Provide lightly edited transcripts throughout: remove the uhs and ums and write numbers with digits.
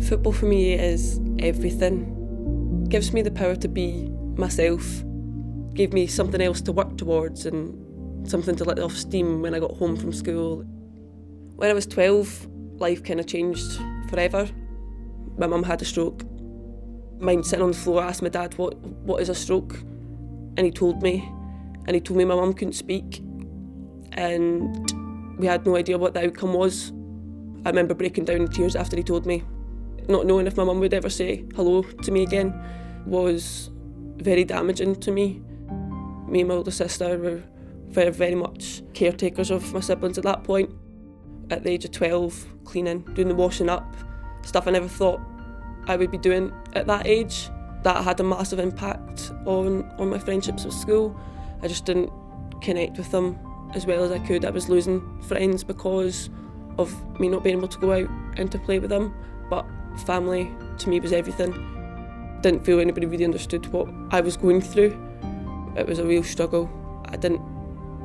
Football for me is everything. It gives me the power to be myself. It gave me something else to work towards and something to let off steam when I got home from school. When I was 12, life kind of changed forever. My mum had a stroke. Mine sitting on the floor, I asked my dad, what is a stroke? And he told me. And he told me my mum couldn't speak. And we had no idea what the outcome was. I remember breaking down in tears after he told me. Not knowing if my mum would ever say hello to me again was very damaging to me. Me and my older sister were very, very much caretakers of my siblings at that point. At the age of 12, cleaning, doing the washing up, stuff I never thought I would be doing at that age. That had a massive impact on my friendships at school. I just didn't connect with them as well as I could. I was losing friends because of me not being able to go out and to play with them. But family to me was everything. Didn't feel anybody really understood what I was going through. It was a real struggle. I didn't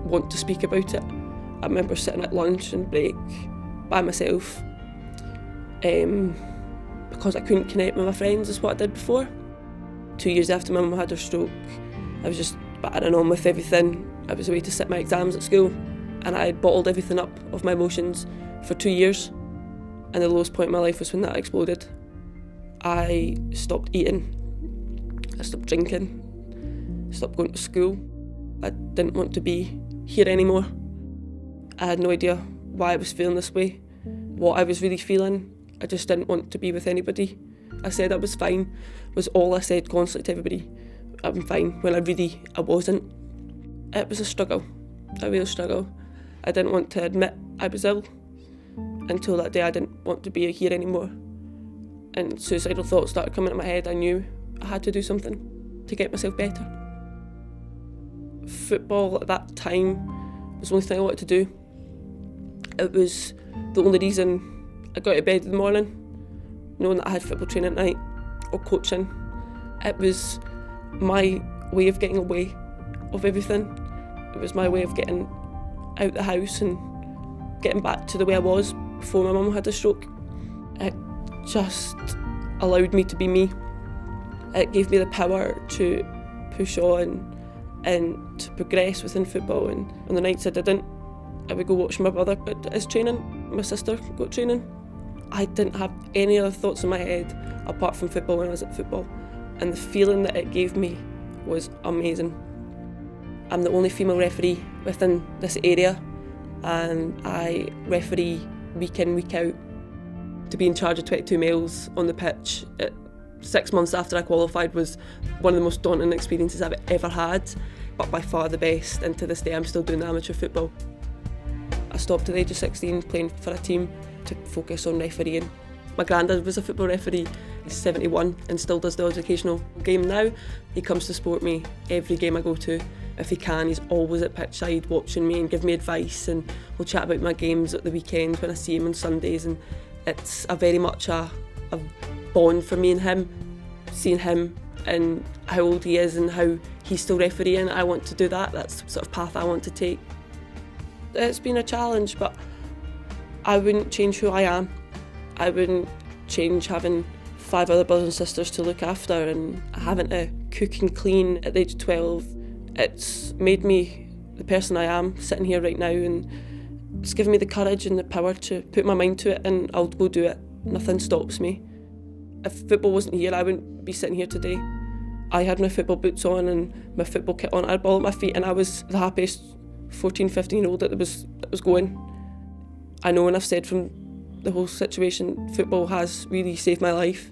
want to speak about it. I remember sitting at lunch and break by myself because I couldn't connect with my friends as what I did before. 2 years after my mum had her stroke, I was just battering on with everything. I was away to sit my exams at school and I had bottled everything up of my emotions for 2 years. And the lowest point in my life was when that exploded. I stopped eating, I stopped drinking, stopped going to school. I didn't want to be here anymore. I had no idea why I was feeling this way, what I was really feeling. I just didn't want to be with anybody. I said I was fine, was all I said constantly to everybody. I'm fine, when I wasn't. It was a struggle, a real struggle. I didn't want to admit I was ill. Until that day I didn't want to be here anymore. And suicidal thoughts started coming into my head. I knew I had to do something to get myself better. Football at that time was the only thing I wanted to do. It was the only reason I got out of bed in the morning, knowing that I had football training at night or coaching. It was my way of getting away of everything. It was my way of getting out the house and getting back to the way I was before my mum had a stroke. It just allowed me to be me. It gave me the power to push on and to progress within football. And on the nights I didn't, I would go watch my brother at his training, my sister got training. I didn't have any other thoughts in my head apart from football when I was at football. And the feeling that it gave me was amazing. I'm the only female referee within this area, and I referee week in, week out. To be in charge of 22 males on the pitch 6 months after I qualified was one of the most daunting experiences I've ever had, but by far the best, and to this day I'm still doing amateur football. I stopped at the age of 16 playing for a team to focus on refereeing. My granddad was a football referee, he's 71 and still does the occasional game now. He comes to support me every game I go to. If he can, he's always at pitch side watching me and give me advice, and we'll chat about my games at the weekend when I see him on Sundays, and it's very much a bond for me and him. Seeing him and how old he is and how he's still refereeing, I want to do that. That's the sort of path I want to take. It's been a challenge, but I wouldn't change who I am. I wouldn't change having 5 other brothers and sisters to look after and having to cook and clean at the age of 12. It's made me the person I am sitting here right now, and it's given me the courage and the power to put my mind to it, and I'll go do it. Nothing stops me. If football wasn't here, I wouldn't be sitting here today. I had my football boots on and my football kit on, I had a ball at my feet, and I was the happiest 14, 15-year-old that was going. I know, and I've said from the whole situation, football has really saved my life.